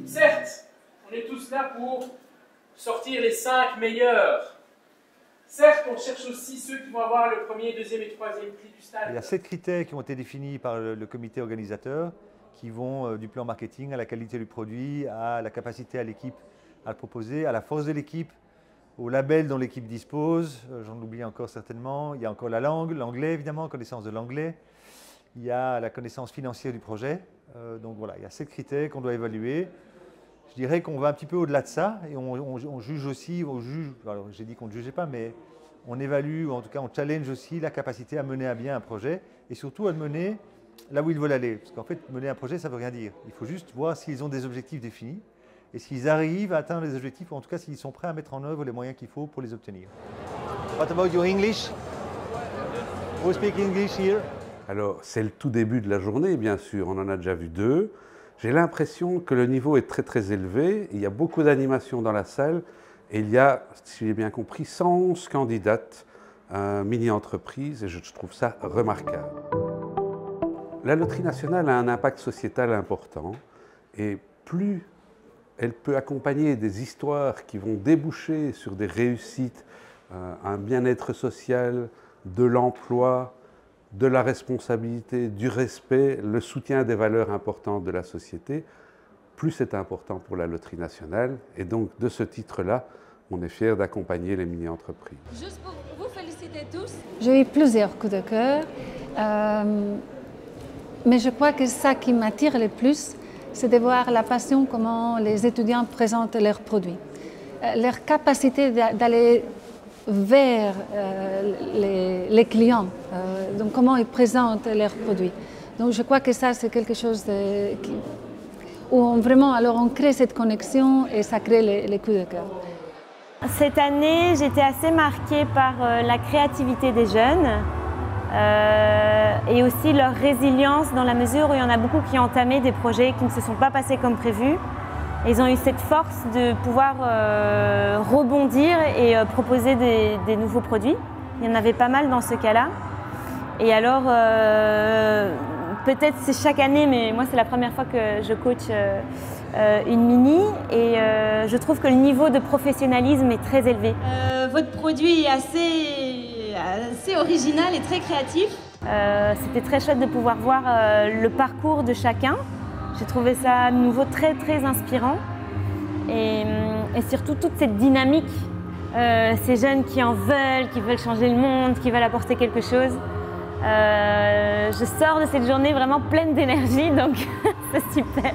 Certes, on est tous là pour sortir les 5 meilleurs. Certes, on cherche aussi ceux qui vont avoir le premier, deuxième et troisième prix du stade. Il y a 7 critères qui ont été définis par le comité organisateur qui vont du plan marketing à la qualité du produit, à la capacité à l'équipe à le proposer, à la force de l'équipe, au label dont l'équipe dispose, j'en oublie encore certainement. Il y a encore la langue, l'anglais évidemment, connaissance de l'anglais. Il y a la connaissance financière du projet. Donc voilà, il y a 7 critères qu'on doit évaluer. Je dirais qu'on va un petit peu au-delà de ça et on juge aussi, alors j'ai dit qu'on ne jugeait pas, mais on évalue, ou en tout cas on challenge aussi la capacité à mener à bien un projet et surtout à le mener là où ils veulent aller. Parce qu'en fait, mener un projet, ça ne veut rien dire. Il faut juste voir s'ils ont des objectifs définis et s'ils arrivent à atteindre les objectifs, ou en tout cas s'ils sont prêts à mettre en œuvre les moyens qu'il faut pour les obtenir. What about your English? Who speak English here? Alors, c'est le tout début de la journée, bien sûr. On en a déjà vu 2. J'ai l'impression que le niveau est très très élevé. Il y a beaucoup d'animations dans la salle et il y a, si j'ai bien compris, 111 candidates à mini-entreprise et je trouve ça remarquable. La Loterie nationale a un impact sociétal important et plus elle peut accompagner des histoires qui vont déboucher sur des réussites, un bien-être social, de l'emploi, de la responsabilité, du respect, le soutien des valeurs importantes de la société, plus c'est important pour la Loterie nationale. Et donc, de ce titre-là, on est fiers d'accompagner les mini-entreprises. Juste pour vous féliciter tous. J'ai eu plusieurs coups de cœur, mais je crois que ça qui m'attire le plus, c'est de voir la passion, comment les étudiants présentent leurs produits, leur capacité d'aller vers les clients, donc comment ils présentent leurs produits. Donc je crois que ça c'est quelque chose où on crée cette connexion et ça crée les coups de cœur. Cette année, j'étais assez marquée par la créativité des jeunes et aussi leur résilience dans la mesure où il y en a beaucoup qui ont entamé des projets qui ne se sont pas passés comme prévu. Ils ont eu cette force de pouvoir rebondir et proposer des nouveaux produits. Il y en avait pas mal dans ce cas-là. Et alors, peut-être c'est chaque année, mais moi c'est la première fois que je coach une mini et je trouve que le niveau de professionnalisme est très élevé. Votre produit est assez original et très créatif. C'était très chouette de pouvoir voir le parcours de chacun. J'ai trouvé ça à nouveau très très inspirant et surtout toute cette dynamique, ces jeunes qui en veulent, qui veulent changer le monde, qui veulent apporter quelque chose. Je sors de cette journée vraiment pleine d'énergie, donc c'est super.